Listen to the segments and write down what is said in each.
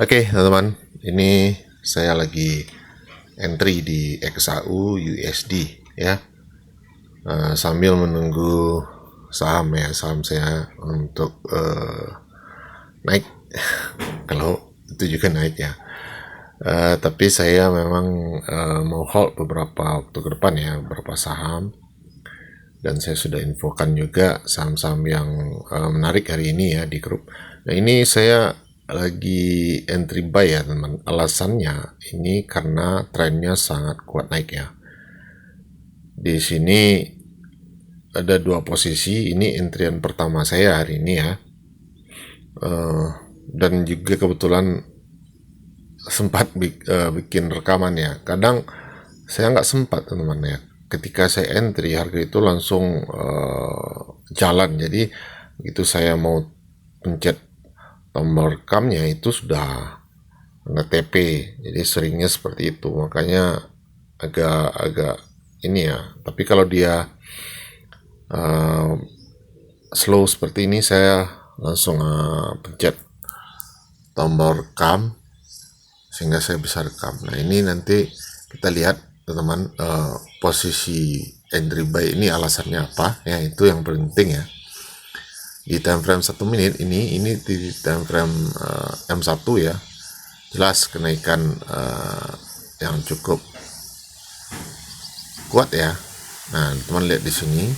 Oke, teman-teman, ini saya lagi entry di XAU USD ya, sambil menunggu saham saya untuk naik. Kalau itu juga naik ya. Tapi saya memang mau hold beberapa waktu ke depan ya, beberapa saham, dan saya sudah infokan juga saham-saham yang menarik hari ini ya di grup. Nah, ini saya lagi entry buy ya teman. Alasannya ini karena trennya sangat kuat naik ya. Di sini ada dua posisi. Ini entryan pertama saya hari ini ya. Dan juga kebetulan sempat bikin rekaman ya. Kadang saya nggak sempat teman-teman ya. Ketika saya entry harga itu langsung jalan. Jadi begitu saya mau pencet tombol rekamnya itu sudah nge-TP. Jadi seringnya seperti itu. Makanya agak ini ya. Tapi kalau dia slow seperti ini saya langsung pencet tombol rekam sehingga saya bisa rekam. Nah, ini nanti kita lihat teman-teman posisi entry buy ini alasannya apa ya, itu yang penting ya. Di time frame 1 menit ini di time frame M1 ya, jelas kenaikan yang cukup kuat ya. Nah, teman lihat di sini.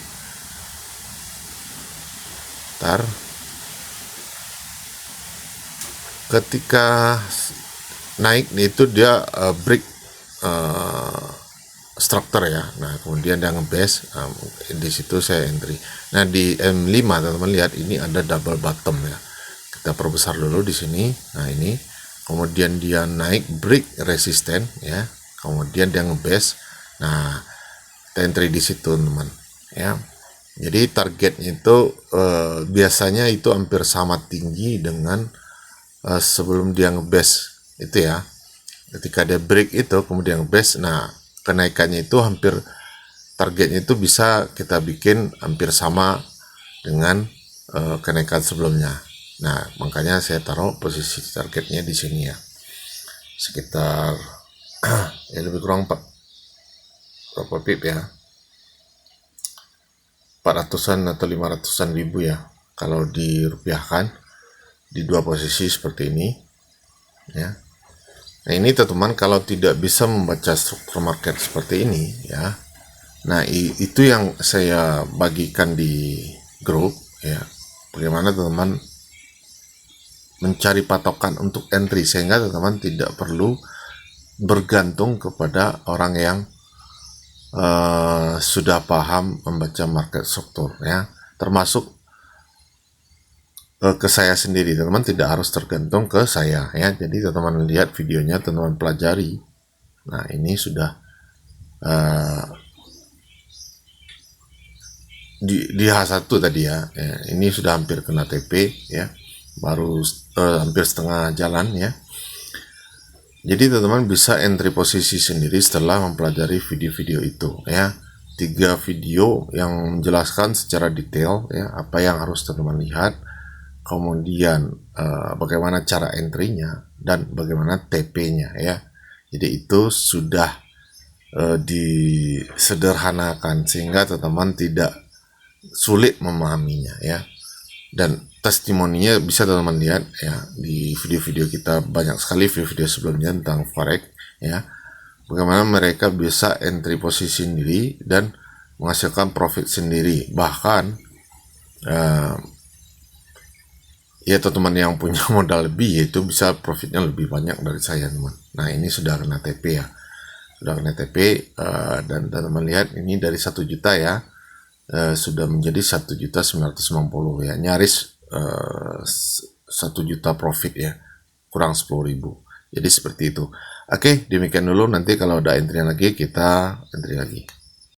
Ketika naik itu dia break structure ya. Nah, kemudian dia ngebase, di situ saya entry. Nah, di M5 teman-teman lihat ini ada double bottom ya. Kita perbesar dulu di sini. Nah, ini kemudian dia naik break resisten ya. Kemudian dia ngebase. Nah, kita entry di situ teman ya. Jadi targetnya itu biasanya itu hampir sama tinggi dengan sebelum dia ngebase itu ya. Ketika dia break itu kemudian ngebase, nah kenaikannya itu hampir targetnya itu bisa kita bikin hampir sama dengan kenaikan sebelumnya. Nah, makanya saya taruh posisi targetnya di sini ya, sekitar ya lebih kurang berapa pip ya, 400-an atau 500-an ribu ya kalau dirupiahkan, di dua posisi seperti ini ya. Nah, ini teman-teman kalau tidak bisa membaca struktur market seperti ini ya. Nah, itu yang saya bagikan di grup ya. Bagaimana teman-teman mencari patokan untuk entry sehingga teman-teman tidak perlu bergantung kepada orang yang sudah paham membaca market struktur ya. Termasuk ke saya sendiri, teman-teman tidak harus tergantung ke saya ya. Jadi teman-teman lihat videonya, teman-teman pelajari. Nah, ini sudah di H1 tadi ya. Ini sudah hampir kena TP ya, baru hampir setengah jalan ya. Jadi teman-teman bisa entry posisi sendiri setelah mempelajari video-video itu ya. 3 video yang menjelaskan secara detail ya apa yang harus teman-teman lihat, kemudian bagaimana cara entry-nya dan bagaimana TP-nya ya. Jadi itu sudah disederhanakan sehingga teman-teman tidak sulit memahaminya ya. Dan testimoninya bisa teman-teman lihat ya di video-video kita, banyak sekali video-video sebelumnya tentang forex ya. Bagaimana mereka bisa entry posisi sendiri dan menghasilkan profit sendiri. Bahkan ya teman-teman yang punya modal lebih itu bisa profitnya lebih banyak dari saya teman. Nah, ini sudah kena TP ya, sudah kena TP dan teman-teman lihat ini dari 1 juta ya sudah menjadi 1.990 ya, nyaris 1 juta profit ya, kurang 10.000. Jadi seperti itu. Oke, demikian dulu. Nanti kalau ada entry lagi kita entry lagi.